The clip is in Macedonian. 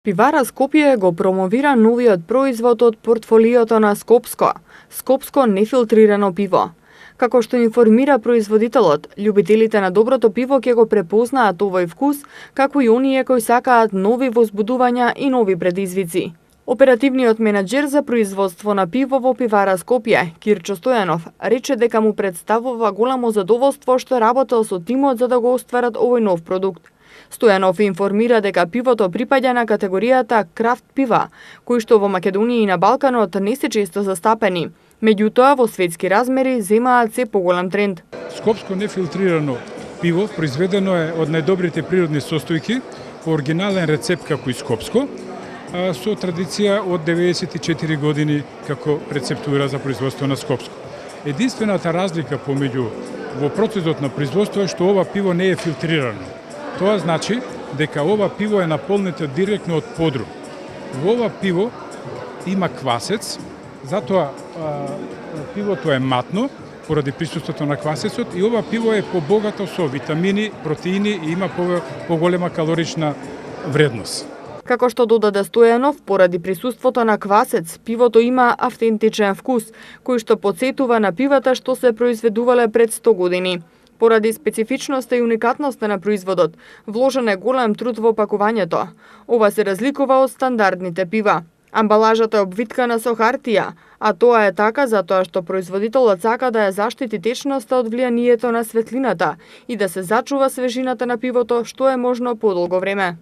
Пивара Скопје го промовира новиот производ од портфолиото на Скопско, Скопско нефилтрирано пиво. Како што информира производителот, љубителите на доброто пиво ќе го препознаат овој вкус, како и оние кои сакаат нови возбудувања и нови предизвици. Оперативниот менаџер за производство на пиво во Пивара Скопје, Кирчо Стојанов, рече дека му представува голямо задоволство што работел со тимот за да го остварат овој нов продукт. Стојанов информира дека пивото припаѓа на категоријата крафт пива, кои што во Македонија и на Балканот не се често застапени. Меѓутоа, во светски размери земаат се поголем тренд. Скопско нефилтрирано пиво произведено е од најдобрите природни состојки по оригинален рецепт како и Скопско, со традиција од 94 години како рецептура за производство на Скопско. Единствената разлика помеѓу во процесот на производство е што ова пиво не е филтрирано. Тоа значи дека ова пиво е наполнето директно од подрум. Во ова пиво има квасец, затоа пивото е матно поради присуството на квасецот и ова пиво е побогато со витамини, протеини и има поголема калорична вредност. Како што додаде Стојанов, поради присуството на квасец, пивото има автентичен вкус, кој што потсетува на пивата што се произведувале пред 100 години. Поради специфичноста и уникатноста на производот, вложен е голем труд во пакувањето. Ова се разликува од стандардните пива. Амбалажата е обвиткана со хартија, а тоа е така затоа што производителот сака да ја заштити течноста од влијанието на светлината и да се зачува свежината на пивото што е можно подолго време.